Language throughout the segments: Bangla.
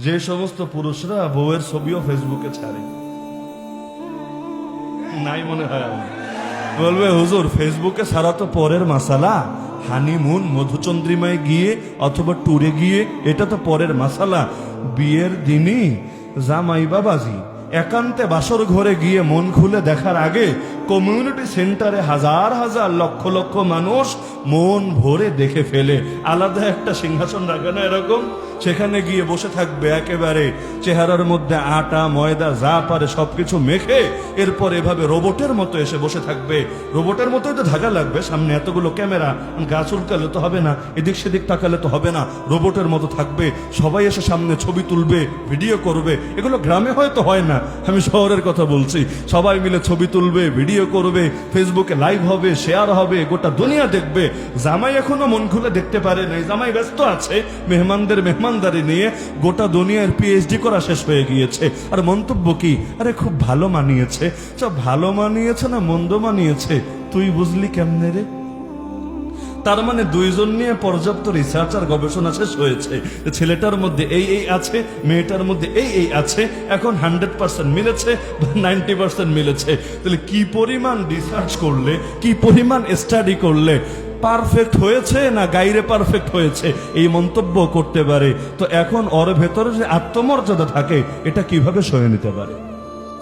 যে সমস্ত পুরুষরা বউয়ের ছবিও ফেসবুকে ছাড়ে, নাই মনে হয় আমার। বলবে হুজুর ফেসবুকে ছাড়া তো পরের মাসালা, হানিমুন মধুচন্দ্রিমায় গিয়ে অথবা ট্যুরে গিয়ে এটা তো পরের মাসালা। বিয়ের দিনই জামাই বাবাজি একান্তে বাসর ঘরে গিয়ে মন খুলে দেখার আগে কমিউনিটি সেন্টারে হাজার হাজার লক্ষ লক্ষ মানুষ মন ভরে দেখে ফেলে। আলাদা একটা সিংহাসন রাখে না এরকম, সেখানে গিয়ে বসে থাকবে একেবারে চেহারার মধ্যে আটা ময়দা যা পারে সবকিছু মেখে, এরপর এভাবে রোবটের মতো এসে বসে থাকবে। রোবটের মতোই তো ধাগা লাগবে, সামনে এতগুলো ক্যামেরা, গা চুলকালে তো হবে না, এদিক সেদিক তাকালে তো হবে না, রোবটের মতো থাকবে। সবাই এসে সামনে ছবি তুলবে, ভিডিও করবে। এগুলো গ্রামে হয়তো হয় না, আমি শহরের কথা বলছি। সবাই মিলে ছবি তুলবে, ভিডিও করবে, ফেসবুকে লাইভ হবে, শেয়ার হবে, গোটা দুনিয়া দেখবে। জামাই এখনো মন খুলে দেখতে পারে নাই, জামাই ব্যস্ত আছে মেহমানদের মেহমানদারি নিয়ে। গোটা দুনিয়ার পিএইচডি করা শেষ হয়ে গিয়েছে, আর মন্তব্য কি, আরে খুব ভালো মানিয়েছে। ভালো মানিয়েছে না মন্দ মানিয়েছে তুই বুঝলি কেমনে রে? তার মানে দুইজন নিয়ে পর্যাপ্ত রিসার্চ আর গবেষণা শেষ হয়েছে। ছেলেটার মধ্যে এই এই আছে, মেয়েটার মধ্যে এই এই আছে। এখন 100% মিলেছে, 90% মিলেছে। তাহলে কি পরিমাণ রিসার্চ করলে, কি পরিমাণ স্টাডি করলে পারফেক্ট হয়েছে না গাইরে পারফেক্ট হয়েছে এই মন্তব্য করতে পারে। তো এখন ওর ভেতরে যে আত্মমর্যাদা থাকে এটা কিভাবে সয়ে নিতে পারে?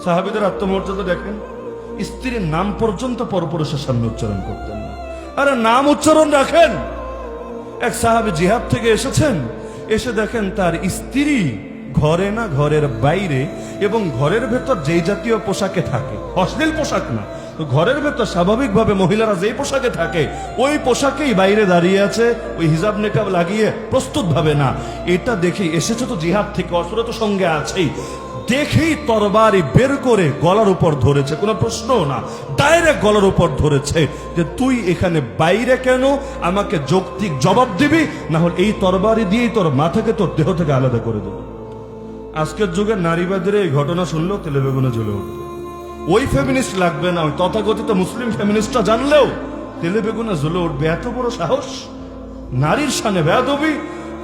সাহাবীদের আত্মমর্যাদা দেখেন, স্ত্রীর নাম পর্যন্ত পরপুরুষের সামনে উচ্চারণ করতেন না। আরে নাম উচ্চারণ রাখেন। এক সাহাবী জিহাদ থেকে এসেছেন, এসে দেখেন তার স্ত্রী ঘরে না ঘরের বাইরে, এবং ঘরের ভেতর যেই জাতীয় পোশাকে থাকে, অশ্লীল পোশাক না, তো ঘরের ভেতর স্বাভাবিকভাবে মহিলারা যেই পোশাকে থাকে ওই পোশাকেই বাইরে দাঁড়িয়ে আছে, ওই হিজাব নেকাব লাগিয়ে প্রস্তুত ভাবে না। এটা দেখে এসেছে তো জিহাদ থেকে, অস্ত্র তো সঙ্গে আছেই, দেখেই তরবারি বের করে গলার উপর ধরেছে, কোনো প্রশ্ন না, ডাইরেক্ট গলার উপর ধরেছে যে তুই এখানে বাইরে কেন, আমাকে যৌক্তিক জবাব দিবি, না হলে এই তরবারি দিয়েই তোর মাথাকে তোর দেহ থেকে আলাদা করে দেবো। আজকের যুগে নারীবাদের এই ঘটনা শুনলেও তেলে বেগুনে জ্বলে উঠবে। ওই ফেমিনিস্ট লাগবে না, ওই তথাকথিত মুসলিম ফেমিনিস্টটা জানলেও তেলে বেগুনে জ্বলে উঠবে। এত বড় সাহস, নারীর শানে বেয়াদবি।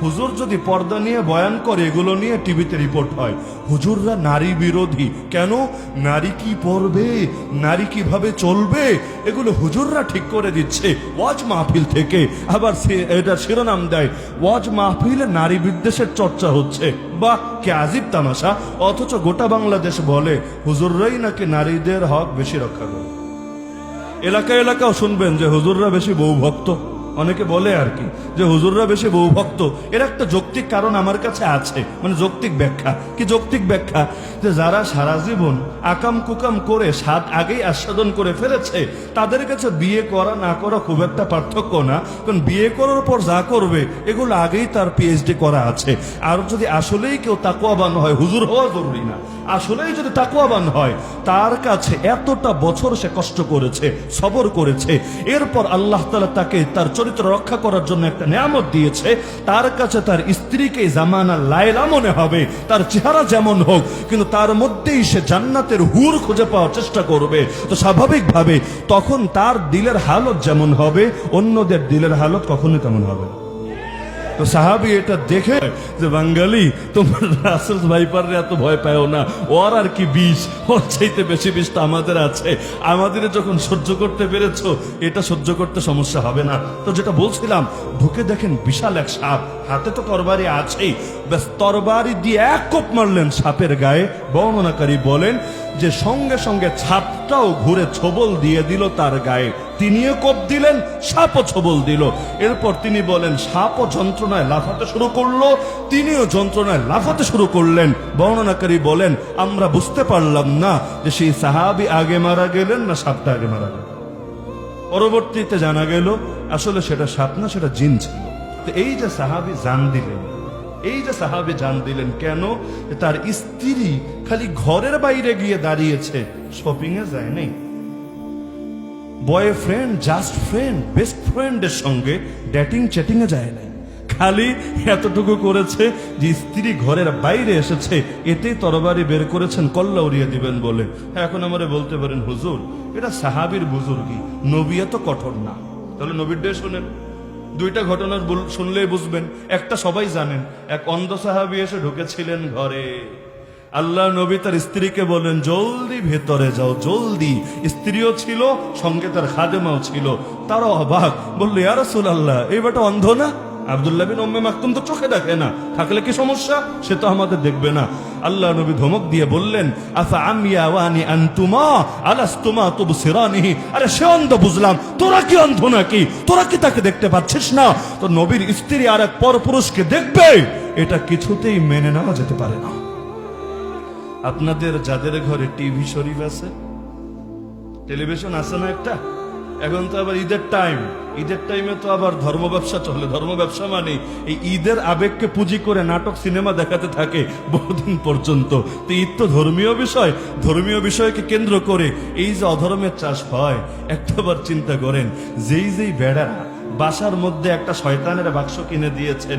হুজুর যদি পর্দা নিয়ে বয়ান করে, এগুলো নিয়ে টিভিতে রিপোর্ট হয় হুজুররা নারী বিরোধী। কেন? নারী কি পরবে, নারী কিভাবে চলবে, এগুলো হুজুররা ঠিক করে দিচ্ছে ওয়াজ মাহফিল থেকে। আবার এটা শিরোনাম দেয় ওয়াজ মাহফিলে নারী বিদ্বেষের চর্চা হচ্ছে। বাহ, কে আজিব তামাশা। অথচ গোটা বাংলাদেশ বলে হুজুররাই নাকি নারীদের হক বেশি রক্ষা করে। এলাকায় এলাকাও শুনবেন যে হুজুররা বেশি বউ ভক্ত। অনেকে বলে আর কি যে হুজুররা বেশি বউ ভক্ত। এর একটা যৌক্তিক কারণ আমার কাছে আছে, মানে যৌক্তিক ব্যাখ্যা। কি যৌক্তিক ব্যাখ্যা? যে যারা সারা জীবন আকাম কুকাম করে স্বাদ আগেই আস্বাদন করে ফেলেছে, তাদের কাছে বিয়ে করা না করা খুব একটা পার্থক্য না। কারণ বিয়ে করার পর যা করবে এগুলো আগেই তার পিএইচডি করা আছে। আর যদি আসলেই কেউ তাকওয়াবান হয়, হুজুর হওয়া জরুরি না, আসলেই যদি তাকওয়াবান হয়, তার কাছে এতটা বছর সে কষ্ট করেছে, সবর করেছে, এরপর আল্লাহ তাআলা তাকে তার চরিত্র রক্ষা করার জন্য একটা নিয়ামত দিয়েছে, তার কাছে তার স্ত্রীকে জামানা লায়লা মনে হবে, তার চেহারা যেমন হোক, কিন্তু তার মধ্যেই সে জান্নাতের হুর খুঁজে পাওয়ার চেষ্টা করবে। তো স্বাভাবিকভাবে তখন তার দিলের হালত যেমন হবে, অন্যদের দিলের হালত কখনোই তেমন হবে না। তো সাহাবী এটা দেখে যে বাঙালি তোমার রাসেল ভাইপারে এত ভয় পাও না, ওর আর কি বিষ, ওর চাইতে বেশি বিষ তো আমাদের আছে। আমাদের যখন সহ্য করতে পেরেছো, এটা সহ্য করতে সমস্যা হবে না। তো যেটা বলছিলাম, ঢুকে দেখেন বিশাল এক সাপ, হাতে তো তরবারি আছেই, ব্যাস তরবারি দিয়ে এক কোপ মারলেন সাপের গায়ে। বর্ণনাকারী বলেন যে সঙ্গে সঙ্গে ছাপটাও ঘুরে ছোবল দিয়ে দিল তার গায়ে। তিনিও কোপ দিলেন, সাপও ছোবল দিল। এরপর তিনি বলেন সাপও যন্ত্রণায় লাফাতে শুরু করলো, তিনিও যন্ত্রণায় লাফাতে শুরু করলেন। বর্ণনাকারী বলেন আমরা বুঝতে পারলাম না যে সেই সাহাবী আগে মারা গেলেন না সাপটা আগে মারা গেল। পরবর্তীতে জানা গেল আসলে সেটা সাপ না, সেটা জিন ছিল। তো এই যে সাহাবী জান দিলেন, এই যে সাহাবী জান দিলেন কেন? তার স্ত্রী খালি ঘরের বাইরে গিয়ে দাঁড়িয়েছে, শপিং এ যায় নাই, বয়ফ্রেন্ড, জাস্ট ফ্রেন্ড, বেস্ট ফ্রেন্ডের সঙ্গে ডেটিং চ্যাটিং এ যায় নাই, খালি এতটুকু করেছে যে স্ত্রী ঘরের বাইরে এসেছে, এতেই তরবারি বের করেছেন কল্লা উড়িয়ে দিবেন বলে। এখন আমারে বলতে পারেন হুজুর এটা সাহাবীর বুজুর্গি, নবী এত কঠোর না। তাহলে নবীর ডে শোনেন, দুইটা ঘটনা শুনলেই বুঝবেন। একটা সবাই জানেন, এক অন্ধ সাহাবী এসে ঢুকেছিলেন ঘরে। আল্লাহ নবী তার স্ত্রীকে বলেন, জলদি ভেতরে যাও, জলদি। স্ত্রীও ছিল, সঙ্গে তার খাদেমাও ছিল। তারাও অবাক, বললো, ইয়া রাসূলুল্লাহ, এই বেটা অন্ধ না? আব্দুল্লাহ বিন উম্মে মাকতুম তো চোখে দেখে না, থাকলে কি সমস্যা? সে তো আমাদের দেখবে না। আল্লাহ নবী ধমক দিয়ে বললেন, আফা আমিয়া ওয়ানি আনতুমা আলাস্তুমা তুবসিরানিহি, আরে সে অন্ধ বুঝলাম, তোরা কি অন্ধ নাকি? তোরা কি তাকে দেখতে পাচ্ছিস না? তো নবীর স্ত্রী আর এক পরপুরুষকে দেখবে, এটা কিছুতেই মেনে নেওয়া যেতে পারে না। আপনাদের যাদের ঘরে টিভি শরীফ আছে, টেলিভিশন আছে না একটা, এখন তো আবার ঈদের টাইমে তো আবার ধর্ম ব্যবসা চলে। ধর্ম ব্যবসা মানে এই ঈদের আবেগকে পুঁজি করে নাটক সিনেমা দেখাতে থাকে বহুদিন পর্যন্ত। তো ঈদ তো ধর্মীয় বিষয়, ধর্মীয় বিষয়কে কেন্দ্র করে এই যে অধর্মের চাষ হয়, একটাবার চিন্তা করেন, যেই বেড়া বাসার মধ্যে একটা শয়তানের বাক্স কিনে দিয়েছেন,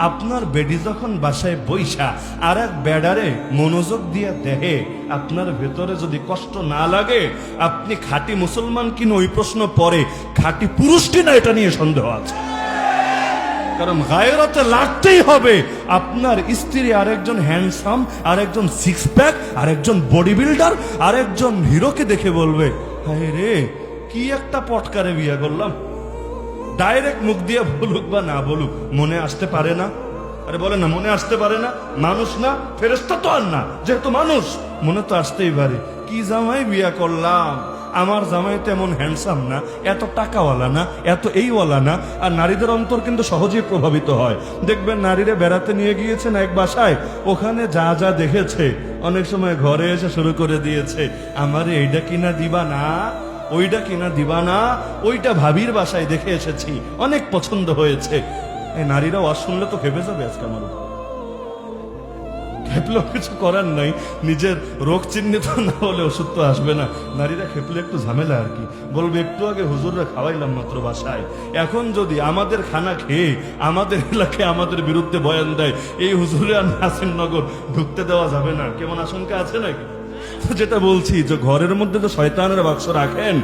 আপনার বেডি যখন বাসায় বইসা আর এক বেড়ারে মনোযোগ দিয়ে দেহে, আপনার ভেতরে যদি কষ্ট না লাগে, আপনি খাঁটি মুসলমান কিনা ওই প্রশ্ন পরে, খাঁটি পুরুষ কিনা এটা নিয়ে সন্দেহ আছে। কারণ গায়রাতে লাগতেই হবে। আপনার স্ত্রী আরেকজন হ্যান্ডসাম, আরেকজন সিক্স প্যাক, আরেকজন বডি বিল্ডার, আরেকজন হিরোকে দেখে বলবে, হায় রে, কি একটা পটকারে বিয়ে করলাম। ডাইরেক্ট মুখ দিয়ে বলুক বা না বলুক, মনে আসতে পারে না? আরে বলে না, মনে আসতে পারে না? মানুষ না, ফেরেশতা তো আর না, যেহেতু মানুষ, মনে তো আসতেই পারে, কি জামাই বিয়া করলাম। আমার জামাই তেমন হ্যান্ডসাম না, এত টাকাওয়ালা না, এত এইওয়ালা না। আর নারীদের অন্তর কিন্তু সহজেই প্রভাবিত হয়। দেখবেন নারীরা বেড়াতে নিয়ে গিয়েছেন এক বাসায়, ওখানে যা যা দেখেছে, অনেক সময় ঘরে এসে শুরু করে দিয়েছে, আমারে এইটা কিনা দিবা না, ওইটা কিনা দিবা না, ওইটা ভাবির বাসায় দেখে এসেছি, অনেক পছন্দ হয়েছে। এই নারীরা ওয়াজ শুনলে তো খেপে যাবে আজকে আমার উপর। খেপলেও কিছু করার নাই, নিজের রোগ চিহ্নিত না হলে ওষুধ তো আসবে না। নারীরা খেপলে একটু ঝামেলা আর কি, বলবে একটু আগে হুজুররা খাওয়াইলাম মাত্র বাসায়, এখন যদি আমাদের খানা খেয়ে আমাদের এলাকায় আমাদের বিরুদ্ধে বয়ান দেয়, এই হুজুরে আর নাসিরনগর ঢুকতে দেওয়া যাবে না, কেমন আশঙ্কা আছে নাকি? যেটা বলছি, যে ঘরের মধ্যে তো শয়তানের বাক্স রাখেন,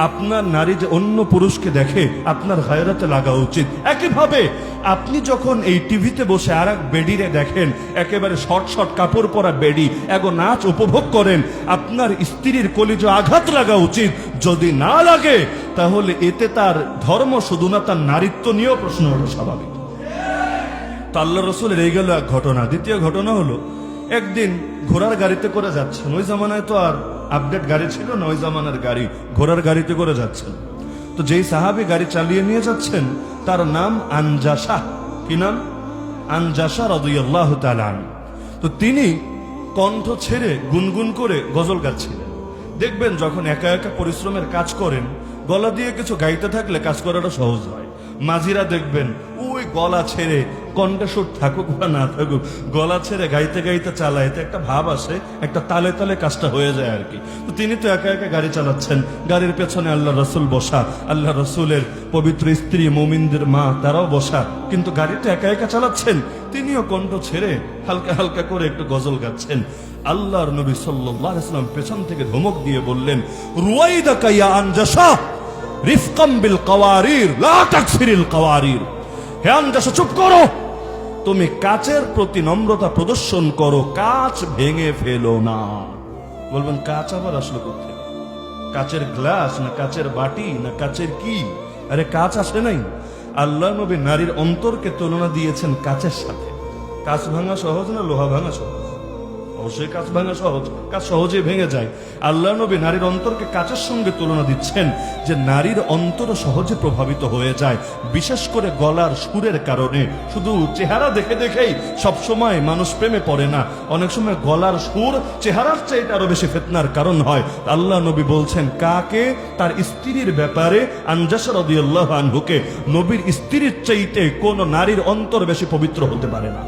আপনার নারী যে অন্য পুরুষকে দেখে, আপনার গায়রাতে লাগা উচিত। একইভাবে আপনি যখন এই টিভিতে বসে আর এক বেডিরে দেখেন, একেবারে শর্ট কাপড় পরা বেডি এগো নাচ উপভোগ করেন, আপনার স্ত্রীর কলিজে আঘাত লাগা উচিত। যদি না লাগে, তাহলে এতে তার ধর্ম শুধু না, তার নারীত্ব নিয়েও প্রশ্ন হলো স্বাভাবিক। তো আল্লাহ রসুলের এই গেল এক ঘটনা। দ্বিতীয় ঘটনা হলো, একদিন ঘোড়ার গাড়িতে করে যাচ্ছেন। ওই জামানায় তো আর আপডেট গাড়ি ছিল না, ওই জামানার গাড়ি, ঘোড়ার গাড়িতে করে যাচ্ছেন। তো যেই সাহাবী গাড়ি চালিয়ে নিয়ে যাচ্ছেন, তার নাম আনজাসা। কি নাম? আনজাসা রাদিয়াল্লাহু তাআলা আনহু। তো তিনি কণ্ঠ ছেড়ে গুনগুন করে গজল গাচ্ছিলেন। দেখবেন যখন একা একা পরিশ্রমের কাজ করেন, গলা দিয়ে কিছু গাইতে থাকলে কাজ করাটা সহজ হয়। মাঝিরা দেখবেন ওই গলা ছেড়ে, কণ্ঠস্বর থাকুক বা না থাকুক, গলা ছেড়ে গাইতে গাইতে চালায়, এতে একটা ভাব আসে, একটা তালে তালে কাজটা হয়ে যায় আর কি। তো তিনি তো একা একা গাড়ি চালাচ্ছেন, গাড়ির পেছনে আল্লাহ রসুল বসা, আল্লাহ রসুলের পবিত্র স্ত্রী মুমিনদের মা তারাও বসা, কিন্তু গাড়িটা একা একা চালাচ্ছেন, তিনিও কণ্ঠ ছেড়ে হালকা হালকা করে একটু গজল গাচ্ছেন। আল্লাহর নবী সাল্লাল্লাহু আলাইহি ওয়াসাল্লাম পেছন থেকে ধমক দিয়ে বললেন, রুয়াইদাকা ইয়া আনজাসা রিফকাম বিল কাওয়ারির লা তাকসিরিল কাওয়ারির। হে আনজাসা, চুপ করো, তুমি কাচের প্রতি নম্রতা প্রদর্শন করো, কাচ ভেঙে ফেলো না। বলবেন কাচ আবার আসলো কোথায়? কাচের গ্লাস না কাচের বাটি না কাচের কি? আরে কাচ আসে নাই। আল্লাহ নবী নারীর অন্তরকে তুলনা দিয়েছেন কাচের সাথে। কাচ ভাঙা সহজ না লোহা ভাঙা সহজ? অবশ্যই কাচ ভাঙা সহজ, কাজ সহজেই ভেঙে যায়। আল্লাহ নবী নারীর অন্তরকে কাচের সঙ্গে তুলনা দিচ্ছেন, যে নারীর অন্তর সহজে প্রভাবিত হয়ে যায়, বিশেষ করে গলার সুরের কারণে। শুধু চেহারা দেখে দেখেই সবসময় মানুষ প্রেমে পড়ে না, অনেক সময় গলার সুর চেহারার চাইতে আরো বেশি ফিতনার কারণ হয়। আল্লাহ নবী বলছেন কাকে? তার স্ত্রীর ব্যাপারে আনজাসা রাদিয়াল্লাহু আনহুকে। নবীর স্ত্রীর চাইতে কোন নারীর অন্তর বেশি পবিত্র হতে পারে না।